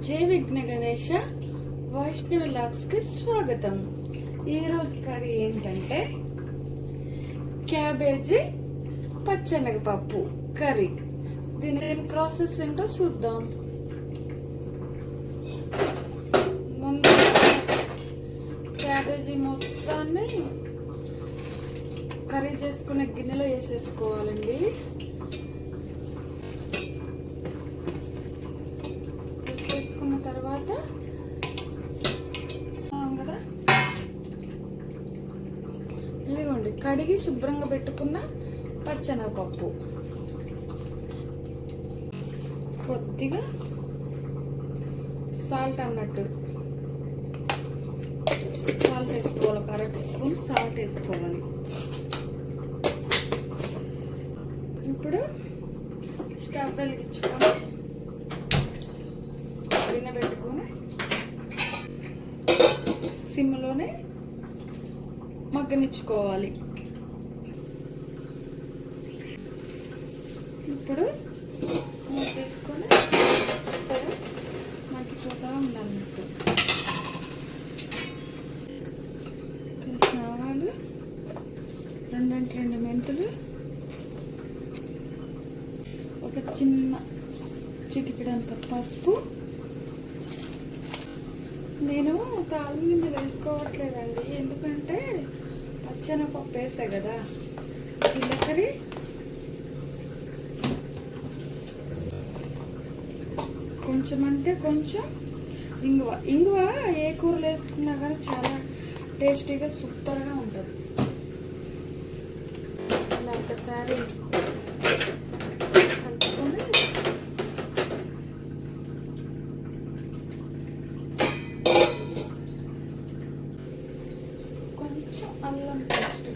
జై విఘ్న గణేష వైష్ణవి లాక్స్కి స్వాగతం. ఈరోజు కర్రీ ఏంటంటే క్యాబేజీ పచ్చెనగపప్పు కర్రీ. దీని ప్రాసెస్ ఏంటో చూద్దాం. ముందు క్యాబేజీ మొత్తాన్ని కర్రీ చేసుకునే గిన్నెలో వేసేసుకోవాలండి. వేసుకున్న తర్వాత కదా ఇదిగోండి కడిగి శుభ్రంగా పెట్టుకున్న పచ్చెనగపప్పు, కొద్దిగా సాల్ట్ అన్నట్టు సాల్ట్ వేసుకోవాలి. ఒక 1/2 స్పూన్ సాల్ట్ వేసుకోవాలి. ఇప్పుడు స్టవ్ వెలిగించుకొని గిన్నె పెట్టుకొని సిమ్లోనే మగ్గనిచ్చుకోవాలి. ఇప్పుడు మూత తీసుకొని సరే మగ్గిపోతూ ఉండాలన్నట్టు. కొంచెం ఆవాలు, 2 మెంతులు, ఒక చిన్న చిటికెడంత పసుపు. నేను తాళం గింజ వేసుకోవట్లేదండి, ఎందుకంటే పచ్చెనగపప్పు వేసా కదా. జీలకర్ర, కొంచెం అంటే కొంచెం ఇంగువ. ఇంగువ ఏ కూరలు వేసుకున్నా కానీ చాలా టేస్టీగా సూపర్గా ఉంటుంది. ఇలా ఒకసారి కలుపుకొని కొంచెం అల్లం పేస్ట్,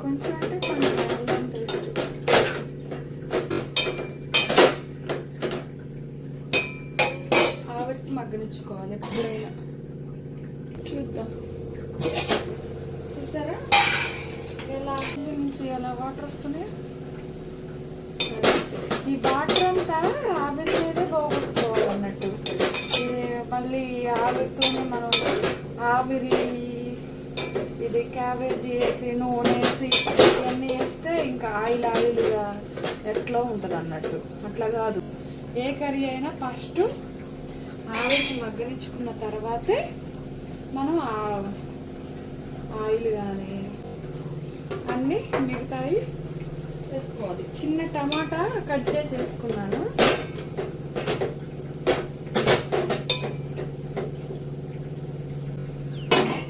కొంచెం అంటే కొంచెం అల్లం పేస్ట్, ఆవిరికి మగ్గనిచ్చుకోవాలి. ఎప్పుడైనా చూద్దాం. చూసారా ఎలా నుంచి ఎలా వాటర్ వస్తున్నాయి. ఈ వాటర్ అంతా ఆవిరి మీదే పోగొట్టుకోవాలన్నట్టు. మళ్ళీ ఆవిరితోనే మనం ఆవిరి ఇది క్యాబేజీ వేసి నూనె వేసి ఇవన్నీ వేస్తే ఇంకా ఆయిల్గా ఎట్లా ఉంటుంది అన్నట్టు. అట్లా కాదు, ఏ కర్రీ అయినా ఫస్ట్ ఆవిరికి మగ్గనిచ్చుకున్న తర్వాతే మనం ఆయిల్ కానీ అన్నీ మిగతాయి వేసుకోవాలి. చిన్న టమాటా కట్ చేసి వేసుకున్నాను.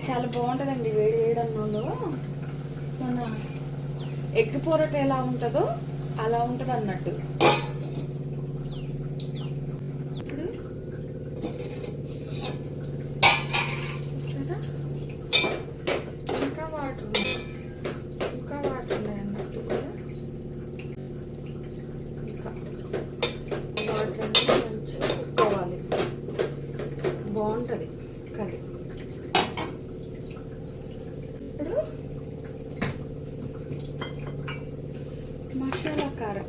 చాలా బాగుంటుందండి వేడి వేడి అన్నంలో. మన ఎగ్ పొరట ఎలా ఉంటుందో అలా ఉంటుంది అన్నట్టు. ఇప్పుడు చూసారా ఇంకా వాటర్ ఉన్నాయి అన్నట్టు. ఇంకా వాటర్ అనేది మంచిగా కుక్కోవాలి. బాగుంటుంది కర్రీ. ఇప్పుడు మసాలా కారం.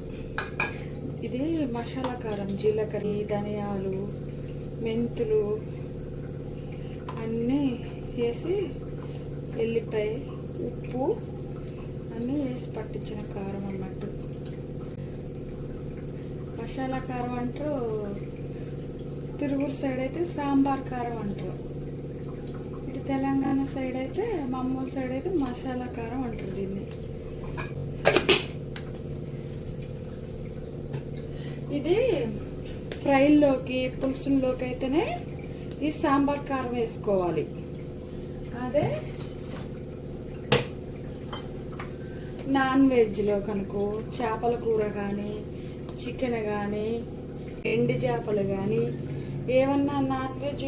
ఇది మసాలా కారం జీలకర్ర, ధనియాలు, మెంతులు అన్నీ వేసి, ఎల్లిపాయ, ఉప్పు అన్నీ వేసి పట్టించిన కారం అన్నట్టు. మసాలా కారం అంటారు, తిరువురు సైడ్ అయితే సాంబార్ కారం అంటారు. ఇటు తెలంగాణ సైడ్ అయితే, మామూలు సైడ్ అయితే మసాలా కారం అంటారు దీన్ని. ఇది ఫ్రైల్లోకి పులుసుల్లోకి అయితేనే ఈ సాంబార్ కారం వేసుకోవాలి. అదే నాన్ వెజ్లో కనుక చేపల కూర కానీ, చికెన్ కానీ, ఎండు చేపలు కానీ ఏమన్నా నాన్ వెజ్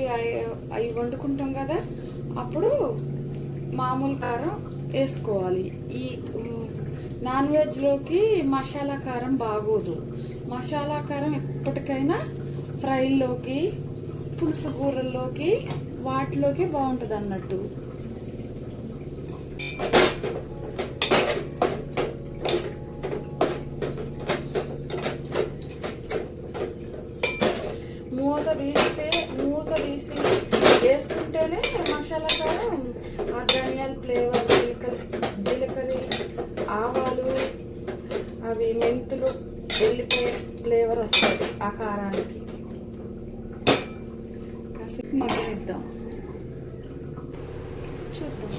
అవి వండుకుంటాం కదా, అప్పుడు మామూలు కారం వేసుకోవాలి. ఈ నాన్ వెజ్లోకి మసాలా కారం బాగోదు. మసాలా కారం ఎప్పటికైనా ఫ్రైల్లోకి, పులుసు కూరల్లోకి, వాటిలోకి బాగుంటుంది అన్నట్టు. మూత తీసి వేసుకుంటేనే మసాలా కారం ఆ ధనియాల ఫ్లేవర్, జీలకర్ర, ఆవాలు, అవి మెంతులు, వెల్లిపాయ ఫ్లేవర్ వస్తుంది ఆ కారానికి. కాసేపు మగ్గనిద్దాం, చూద్దాం.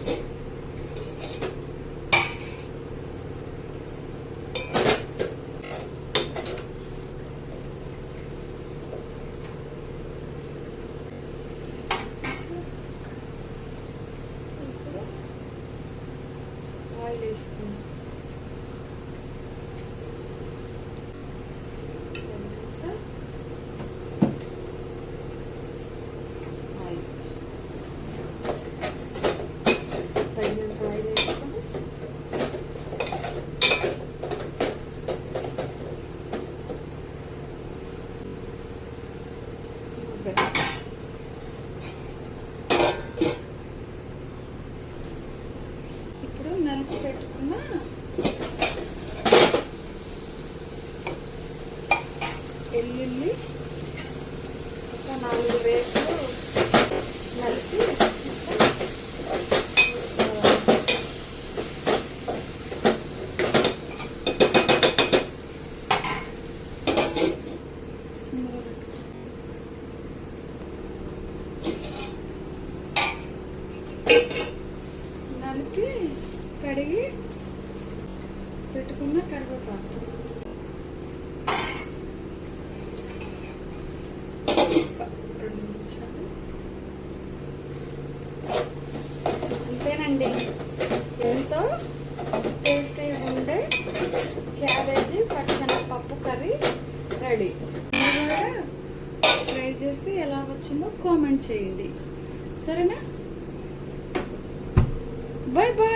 ఆయిల్ వేసుకుందాం. తగినంత ఆయిల్ వేసుకొని ఇప్పుడు నలిపి పెట్టుకున్న ఎల్లుల్లి ఒక 4 రేకులు నలిపి నలిపి కడిగి పెట్టుకున్న కరివేపాకు ఒక 2 నిమిషాలు. అంతేనండి, ఎంతో టేస్టీగా ఉండే క్యాబేజీ పచ్చెనగపప్పు కర్రీ రెడీ. మీరు కూడా ట్రై చేసి ఎలా వచ్చిందో కామెంట్ చేయండి, సరేనా? Bye bye.